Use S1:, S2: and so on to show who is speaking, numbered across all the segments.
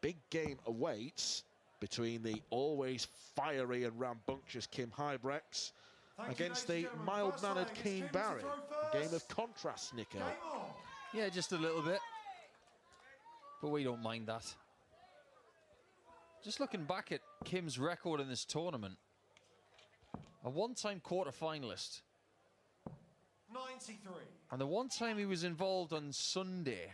S1: big game awaits between the always fiery and rambunctious Kim Huybrechts against the mild-mannered Keane Barry. A game of contrast, Nico.
S2: Yeah, just a little bit. But we don't mind that. Just looking back at Kim's record in this tournament. A one-time quarter-finalist.
S3: 93.
S2: And the one time he was involved on Sunday,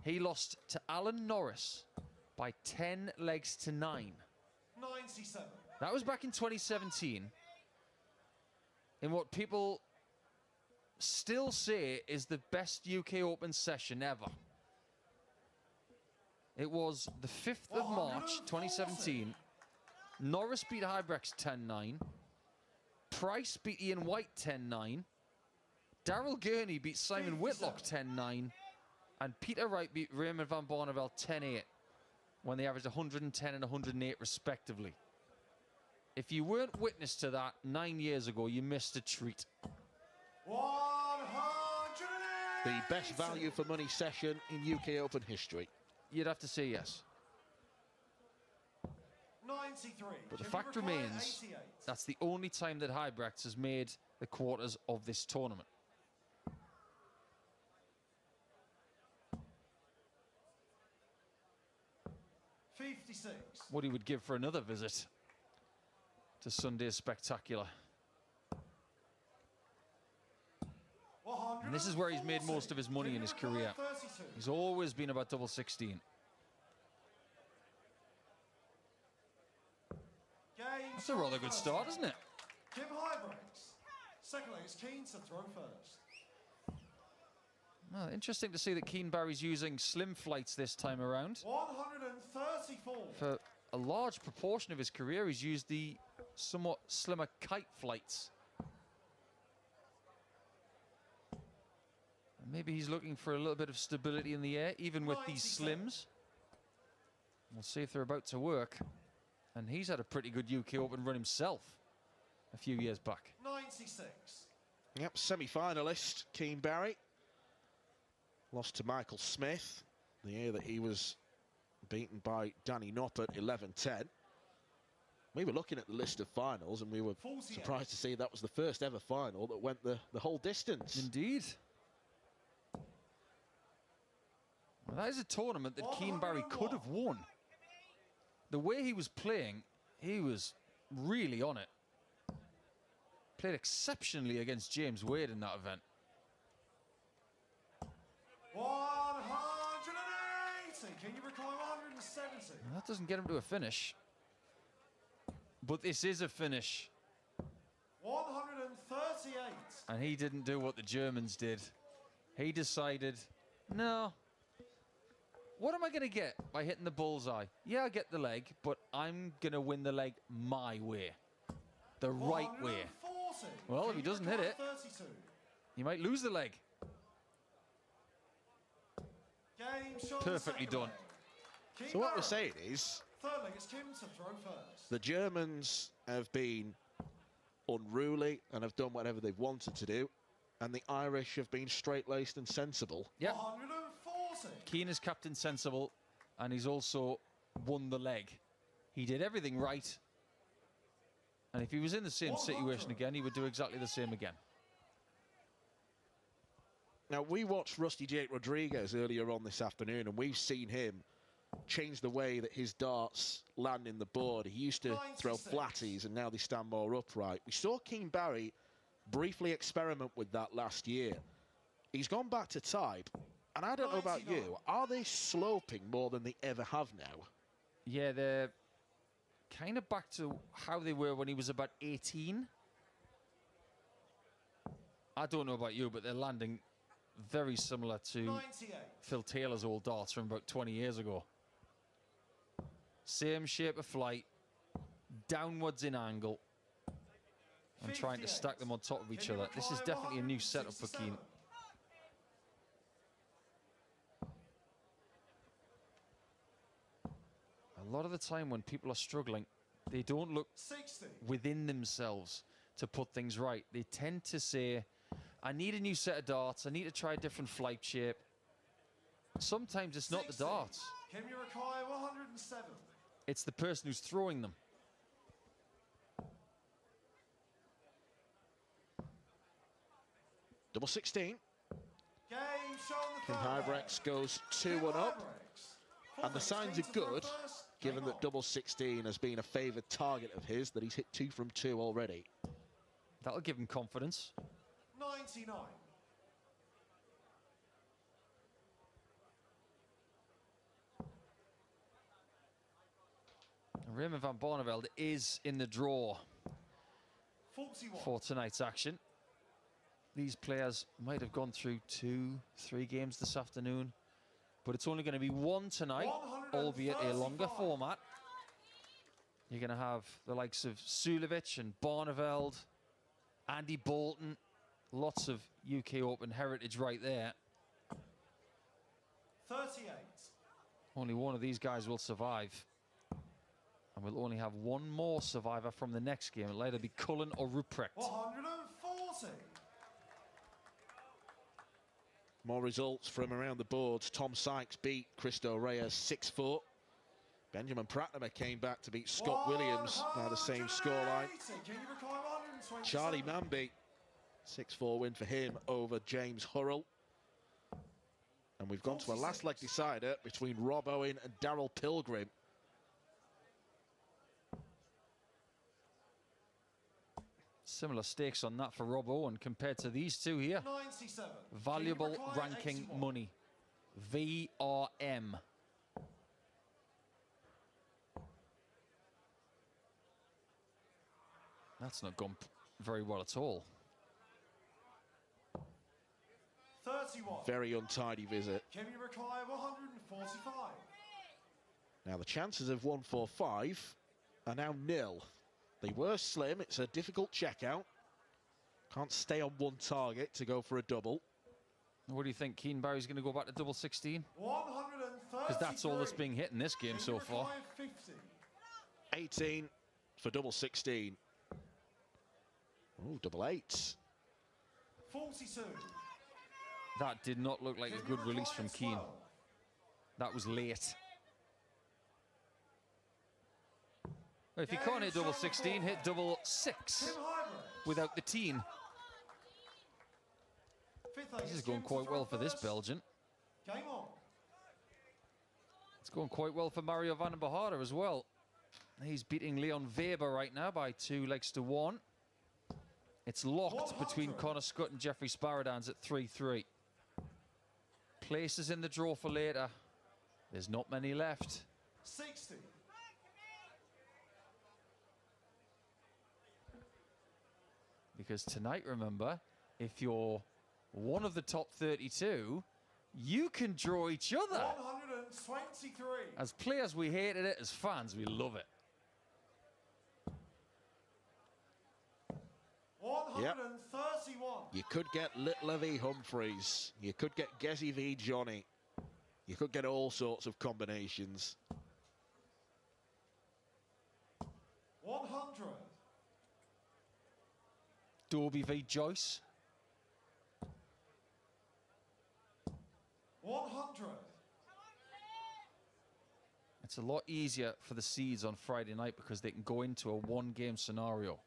S2: he lost to Alan Norris by 10 legs to 9.
S3: 97.
S2: That was back in 2017. In what people still say is the best UK Open session ever. It was the 5th of March 2017. Norris beat Huybrechts 10-9. Price beat Ian White 10-9. Daryl Gurney beat Simon Whitlock 10-9. And Peter Wright beat Raymond van Barneveld 10-8 when they averaged 110 and 108 respectively. If you weren't witness to that 9 years ago, you missed a treat.
S3: 180.
S1: The best value for money session in UK Open history.
S2: You'd have to say yes.
S3: 93.
S2: But the fact remains, that's the only time that Huybrechts has made the quarters of this tournament.
S3: $56.
S2: What he would give for another visit to Sunday's Spectacular. And this is where he's made most of his money in his career. He's always been about double 16. That's a rather good start, isn't it?
S3: Kim Huybrechts. Second leg is Keane to throw first.
S2: Oh, interesting to see that Keane Barry's using slim flights this time around.
S3: 134.
S2: For a large proportion of his career, he's used the somewhat slimmer kite flights. And maybe he's looking for a little bit of stability in the air, even with these slims. We'll see if they're about to work. And he's had a pretty good UK Open run himself a few years back.
S3: 96.
S1: Yep, semi-finalist, Keane Barry. Lost to Michael Smith the year that he was beaten by Danny Noppert 11-10. We were looking at the list of finals and we were surprised to see that was the first ever final that went the whole distance.
S2: Indeed. Well, that is a tournament that Keane Barry could have won. The way he was playing, he was really on it. Played exceptionally against James Wade in that event.
S3: 180. Can you recall 170?
S2: Well, that doesn't get him to a finish. But this is a finish.
S3: 138.
S2: And he didn't do what the Germans did. He decided, no. What am I going to get by hitting the bullseye? Yeah, I get the leg, but I'm going to win the leg my way. The right way. Well, if he doesn't hit it, he might lose the leg. Perfectly done.
S1: So what we're saying is,
S3: third leg is Kim to throw first.
S1: The Germans have been unruly and have done whatever they've wanted to do, and the Irish have been straight-laced and sensible.
S2: Yep.
S3: 140.
S2: Keane is captain sensible, and he's also won the leg. He did everything right, and if he was in the same situation again, he would do exactly the same again.
S1: Now, we watched Rusty Jake Rodriguez earlier on this afternoon, and we've seen him change the way that his darts land in the board. He used to throw flatties, and now they stand more upright. We saw Keane Barry briefly experiment with that last year. He's gone back to type, and I don't know about you, are they sloping more than they ever have now?
S2: Yeah, they're kind of back to how they were when he was about 18. I don't know about you, but they're landing very similar to
S3: 98.
S2: Phil Taylor's old darts from about 20 years ago. Same shape of flight, downwards in angle, and trying to stack them on top of each other. This is definitely a new setup for Keane. A lot of the time when people are struggling, they don't look within themselves to put things right. They tend to say, I need a new set of darts, I need to try a different flight shape. Sometimes it's not the darts.
S3: Can you require 107?
S2: It's the person who's throwing them.
S1: Double 16.
S3: Game shown the
S1: Kim
S3: third
S1: Huybrechts
S3: leg.
S1: goes
S3: Kim
S1: 2-1 up.
S3: Huybrechts.
S1: And the signs are
S3: Keane to throw
S1: good,
S3: first.
S1: given
S3: Game
S1: that
S3: on.
S1: double 16 has been a favoured target of his, that he's hit 2 from 2 already.
S2: That'll give him confidence.
S3: 99.
S2: Raymond van Barneveld is in the draw
S3: 41.
S2: for tonight's action. These players might have gone through 2-3 games this afternoon, but it's only going to be one tonight, albeit a longer
S3: 135.
S2: format. You're going to have the likes of Sulevic and Barneveld, Andy Bolton, lots of UK Open heritage right there.
S3: 38.
S2: Only one of these guys will survive. And we'll only have one more survivor from the next game. It'll either be Cullen or Huybrechts.
S3: 140.
S1: More results from around the boards. Tom Sykes beat Cristo Reyes 6-4. Benjamin Pratnam came back to beat Scott Williams, now the same scoreline.
S3: 180. Can you require 127?
S1: Charlie Manby, 6-4 win for him over James Hurrell. And we've gone to a last leg decider between Rob Owen and Darrell Pilgrim.
S2: Similar stakes on that for Rob Owen compared to these two here.
S3: 97.
S2: Valuable
S3: Can you require
S2: ranking
S3: 81?
S2: money. VRM. That's not gone very well at all.
S3: 31.
S1: Very untidy visit.
S3: Can you require 145?
S1: Now the chances of 145 are now nil. They were slim. It's a difficult checkout. Can't stay on one target to go for a double.
S2: What do you think? Keane Barry's going to go back to double 16?
S3: 133.
S2: Because that's all that's being hit in this game
S3: Can
S2: so
S3: you
S2: far.
S3: require 50?
S1: 18 for double 16. Oh, double 8.
S3: 42.
S2: That did not look like
S3: Can
S2: a
S3: you
S2: good release
S3: require
S2: from Keane.
S3: 12?
S2: That was late. If you can't hit double 16, hit double 6
S3: Kim Huybrechts.
S2: without the teen.
S3: Fifth leg
S2: This
S3: is
S2: is going
S3: Kim to
S2: quite
S3: throw
S2: well for this
S3: first.
S2: Belgian.
S3: Game on.
S2: It's going quite well for Mario van den Behaarder as well. He's beating Leon Weber right now by 2 legs to 1. It's locked between
S3: 100.
S2: Connor Scott and Jeffrey Sparadans at 3-3. Places in the draw for later. There's not many left.
S3: 60.
S2: Because tonight, remember, if you're one of the top 32, you can draw each other.
S3: 123.
S2: As players, we hated it. As fans, we love it.
S3: 131.
S1: You could get Littler v Humphreys. You could get Gezzy v Johnny. You could get all sorts of combinations.
S3: 100.
S2: Dobie v Joyce.
S3: 100.
S2: It's a lot easier for the seeds on Friday night because they can go into a one-game scenario.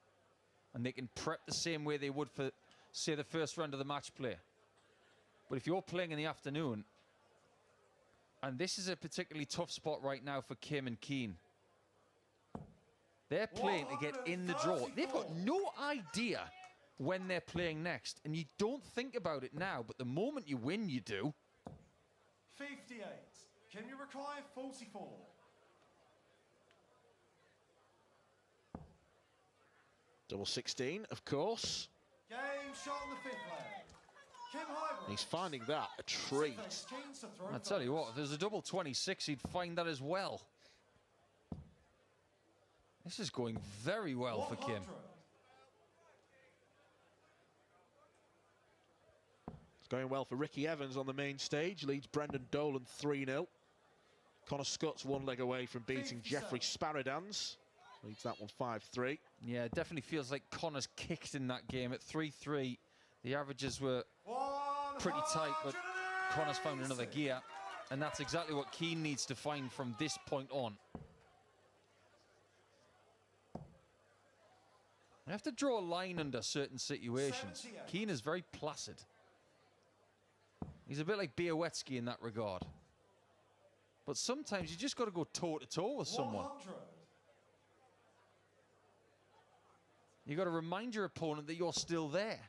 S2: And they can prep the same way they would for, say, the first round of the match play. But if you're playing in the afternoon, and this is a particularly tough spot right now for Kim and Keane. They're playing to get in the draw. They've got no idea when they're playing next. And you don't think about it now, but the moment you win, you do.
S3: 58. Can you require 44?
S1: Double 16, of course.
S3: Game shot on the fifth leg. Kim Huybrechts.
S1: He's finding that a treat.
S3: Sixth leg, Keane to throw
S2: I tell you
S3: first.
S2: what, if there's a double 26, he'd find that as well. This is going very well for Kim.
S3: 100.
S1: It's going well for Ricky Evans on the main stage. Leads Brendan Dolan 3-0. Connor Scott's one leg away from beating
S3: 57.
S1: Jeffrey Sparadans. Leads that one 5-3.
S2: Yeah, it definitely feels like Connor's kicked in that game at 3-3. The averages were pretty tight, but Connor's found another gear. And that's exactly what Keane needs to find from this point on. You have to draw a line under certain situations. Keane is very placid. He's a bit like Białecki in that regard. But sometimes you just got to go toe-to-toe with someone.
S3: 100.
S2: You got to remind your opponent that you're still there.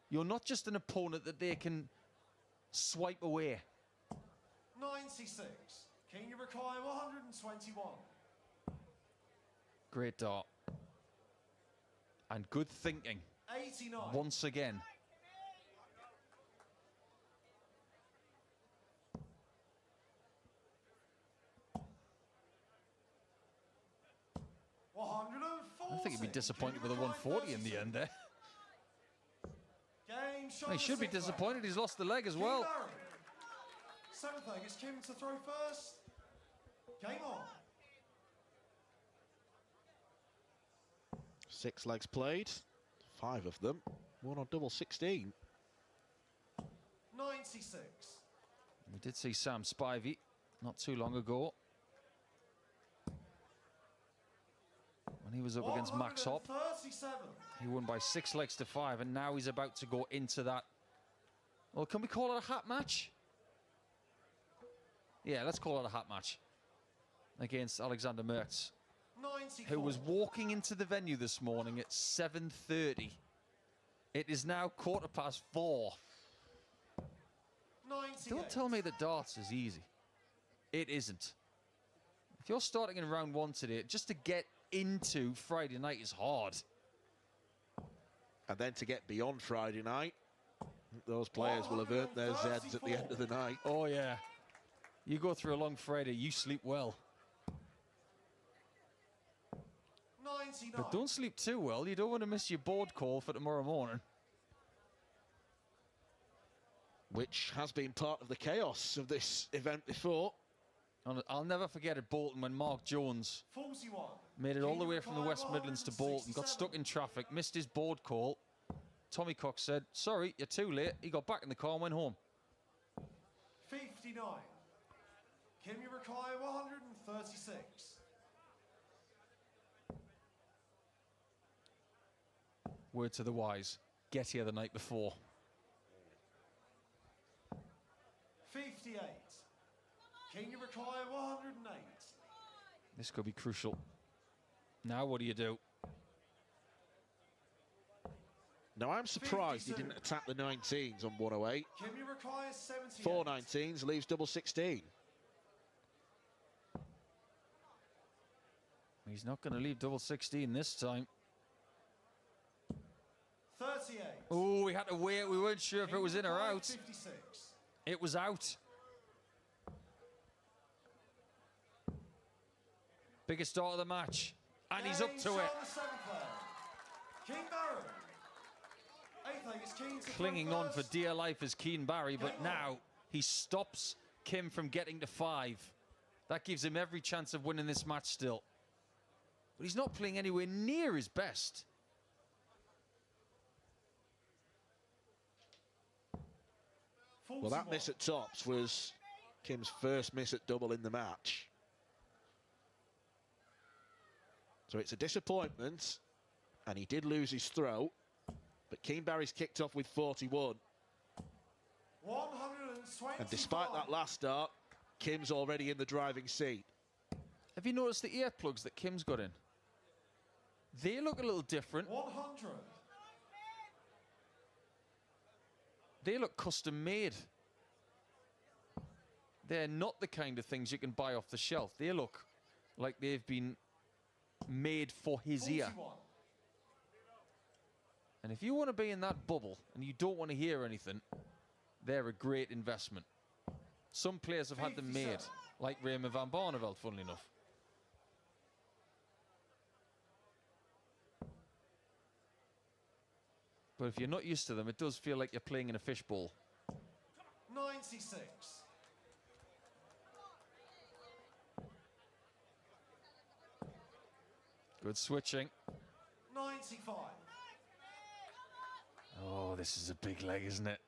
S2: You're not just an opponent that they can swipe away.
S3: 96. Keane, you require 121.
S2: Great dart. And good thinking.
S3: 89.
S2: Once again. I think he'd be disappointed with a 140 in the end there. He should be disappointed. He's lost the leg as well.
S3: Seventh leg is Kim to throw first. Game on.
S1: 6 legs played, 5 of them, one on double 16.
S3: 96.
S2: We did see Sam Spivey not too long ago when he was up against Max Hopp.
S3: 137.
S2: He won by 6 legs to 5, and now he's about to go into that. Well, can we call it a hat match? Yeah, let's call it a hat match against Alexander Mertz,
S3: 94.
S2: who was walking into the venue this morning at 7:30. It is now 4:15.
S3: 98.
S2: Don't tell me that darts is easy. It isn't. If you're starting in round 1 today, just to get into Friday night is hard.
S1: And then to get beyond Friday night, those players will have earned their Zeds at the end of the night.
S2: Oh, yeah. You go through a long Friday, you sleep well.
S3: 99.
S2: But don't sleep too well. You don't want to miss your board call for tomorrow morning.
S1: Which has been part of the chaos of this event before.
S2: And I'll never forget at Bolton when Mark Jones
S3: 41.
S2: made it all the way from the West Midlands to Bolton, got stuck in traffic, missed his board call. Tommy Cox said, sorry, you're too late. He got back in the car and went home.
S3: 59. Kim, you require 136.
S2: Word to the wise, get here the night before.
S3: 58. King, you require 108.
S2: This could be crucial. Now what do you do?
S1: Now, I'm surprised
S3: 52.
S1: he didn't attack the 19s on 108.
S3: Kim, you require 78.
S1: 4 19s leaves double 16.
S2: He's not going to leave double 16 this time.
S3: 38.
S2: Oh, we had to wait. We weren't sure if it was in or out.
S3: 56.
S2: It was out. Biggest start of the match. And he's up to it.
S3: King Barry. Eighth leg is Keane to
S2: Clinging
S3: throw
S2: on for
S3: first.
S2: dear life is Keane Barry, but now he stops Kim from getting to 5. That gives him every chance of winning this match still. But he's not playing anywhere near his best.
S1: Well, that miss at tops was Kim's first miss at double in the match. So it's a disappointment, and he did lose his throw, but Keane Barry's kicked off with 41.
S3: 125.
S1: And despite that last start, Kim's already in the driving seat.
S2: Have you noticed the earplugs that Kim's got in? They look a little different.
S3: 100.
S2: They look custom made. They're not the kind of things you can buy off the shelf. They look like they've been made for his ear.
S3: 41.
S2: And if you want to be in that bubble and you don't want to hear anything, they're a great investment. Some players have had them made,
S3: 57.
S2: like Raymond van Barneveld, funnily enough. But if you're not used to them, it does feel like you're playing in a fishbowl.
S3: 96.
S2: Good switching.
S3: 95.
S2: Oh, this is a big leg, isn't it?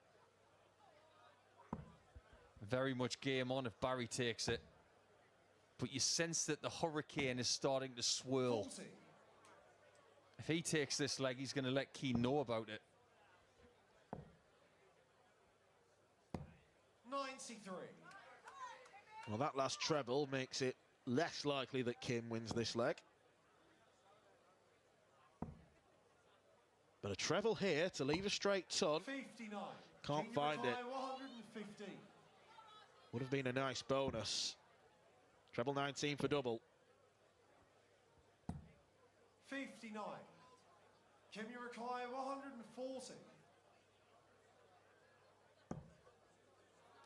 S2: Very much game on if Barry takes it. But you sense that the hurricane is starting to swirl.
S3: 40.
S2: If he takes this leg, he's going to let Keane know about it.
S3: 93.
S1: Well, that last treble makes it less likely that Kim wins this leg. But a treble here to leave a straight ton.
S3: 59.
S1: Can't
S3: Keane
S1: find it.
S3: Mackay, 115.
S1: Would have been a nice bonus. Treble 19 for double.
S3: 59. Kim Mackay, 140.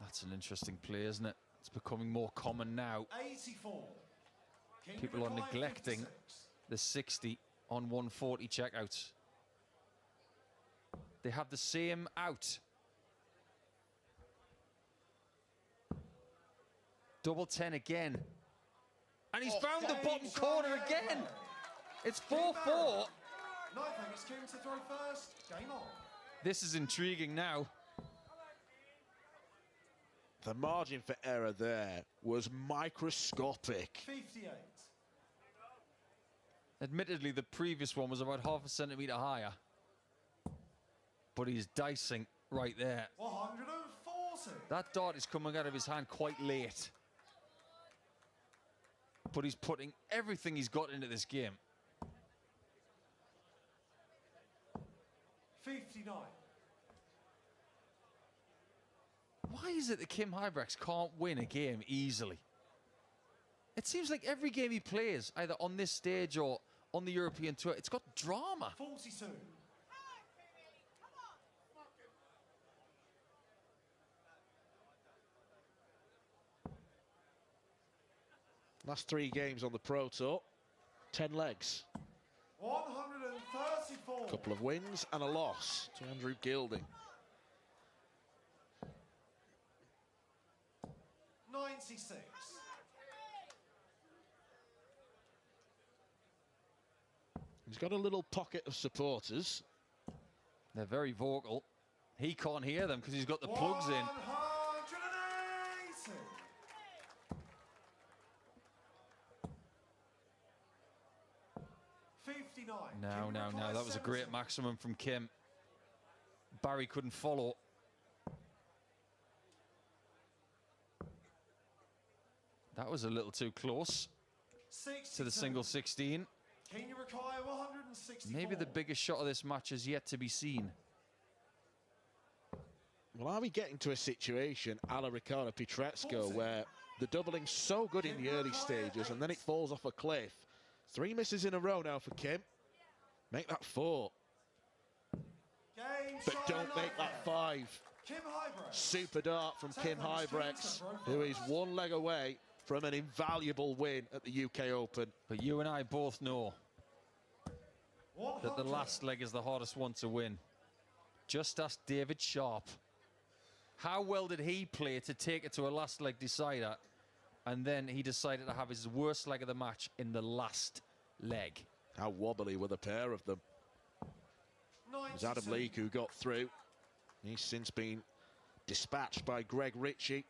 S2: That's an interesting play, isn't it? It's becoming more common now.
S3: 84. Keane
S2: People are
S3: Mackay,
S2: neglecting
S3: 56.
S2: the 60 on 140 checkouts. They have the same out. Double 10 again. And he's found the bottom corner again. It's 4-4.
S3: No, I think it's Keane to throw first. Game on.
S2: This is intriguing now.
S1: The margin for error there was microscopic.
S3: 58.
S2: Admittedly, the previous one was about half a centimetre higher. But he's dicing right there.
S3: 140.
S2: That dart is coming out of his hand quite late. But he's putting everything he's got into this game.
S3: 59.
S2: Why is it that Kim Huybrechts can't win a game easily? It seems like every game he plays, either on this stage or on the European Tour, it's got drama.
S3: 42.
S1: Last 3 games on the Pro Tour, 10 legs.
S3: 134.
S1: Couple of wins and a loss to Andrew Gilding.
S3: 96.
S1: He's got a little pocket of supporters.
S2: They're very vocal. He can't hear them because he's got the plugs in.
S3: 180.
S2: Now, that was a great maximum from Kim. Barry couldn't follow. That was a little too close to the single 16. Maybe the biggest shot of this match is yet to be seen.
S1: Well, are we getting to a situation a la Riccardo Pietrezco where the doubling's so good in the early stages and then it falls off a cliff? 3 misses in a row now for Kim. Make that 4. But don't make that 5. Super dart from Kim Huybrechts, who is 1 leg away from an invaluable win at the UK Open.
S2: But you and I both know that the last leg is the hardest one to win. Just ask David Sharp. How well did he play to take it to a last leg decider? And then he decided to have his worst leg of the match in the last leg.
S1: How wobbly were the pair of them. It was Adam Leake who got through. He's since been dispatched by Greg Ritchie.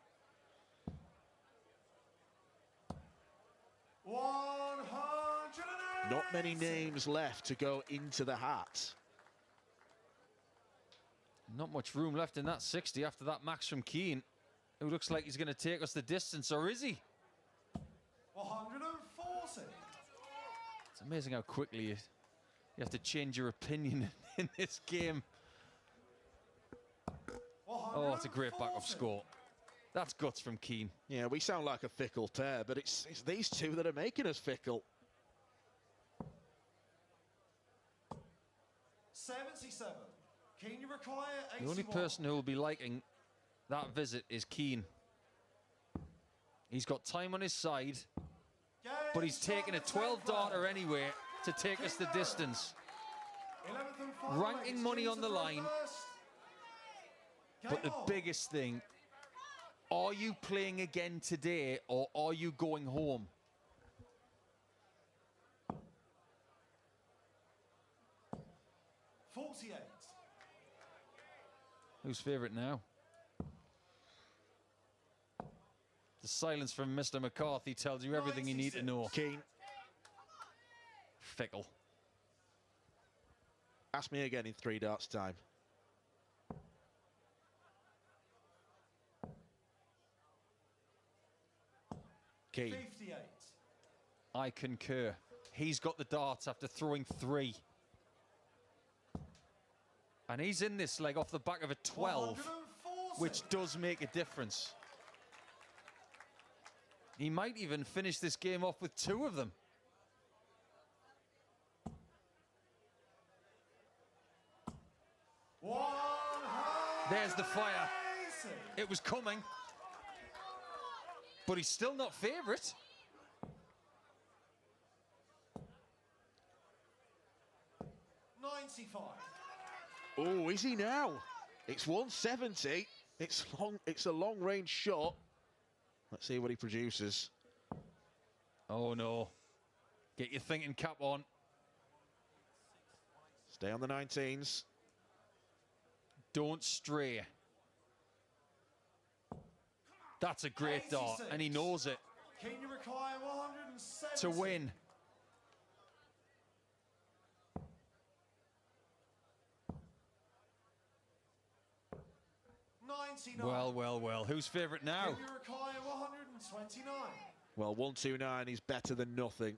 S3: 180.
S1: Not many names left to go into the hat.
S2: Not much room left in that 60 after that max from Keane, who looks like he's going to take us the distance, or is he?
S3: 140.
S2: It's amazing how quickly you have to change your opinion in this game. Oh, it's a great backup score. That's guts from Keane.
S1: Yeah, we sound like a fickle pair, but it's these two that are making us fickle.
S3: 77. Keane, you require 81.
S2: The only person who will be liking that visit is Keane. He's got time on his side, but he's taking a 12 darter anyway to take us the distance. Ranking money on the line. But the biggest thing, are you playing again today or are you going home? Who's favourite now? The silence from Mr. McCarthy tells you everything you need to know.
S1: Keane.
S2: Fickle.
S1: Ask me again in 3 darts time. Keane.
S3: 58.
S2: I concur. He's got the darts after throwing 3. And he's in this leg off the back of a 12,
S3: 140.
S2: which does make a difference. He might even finish this game off with 2 of them. There's the fire. It was coming. But he's still not favourite.
S1: Oh, is he now? It's 170. It's long. It's a long-range shot. Let's see what he produces.
S2: Oh no! Get your thinking cap on.
S1: Stay on the 19s.
S2: Don't stray. That's a great dart, and he knows it.
S3: Keane, you require 170.
S2: To win. Well, well, well. Who's favourite now?
S3: Keane, you require 129.
S1: Well, 129 is better than nothing.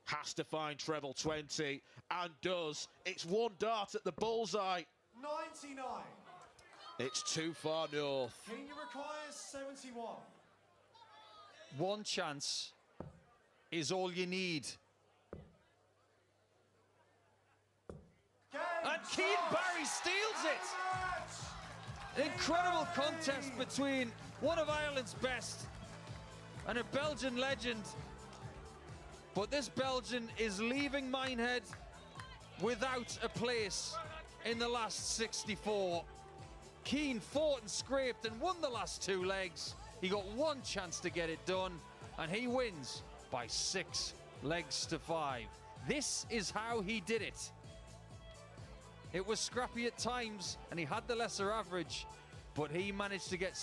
S1: Has to find treble 20, and does. It's 1 dart at the bullseye.
S3: 99.
S1: It's too far north.
S3: Keane, you require 71.
S2: 1 chance is all you need. And Keane Barry steals it. Incredible contest between one of Ireland's best and a Belgian legend. But this Belgian is leaving Minehead without a place in the last 64. Keane fought and scraped and won the last 2 legs. He got 1 chance to get it done, and he wins by 6 legs to 5. This is how he did it. It was scrappy at times, and he had the lesser average, but he managed to get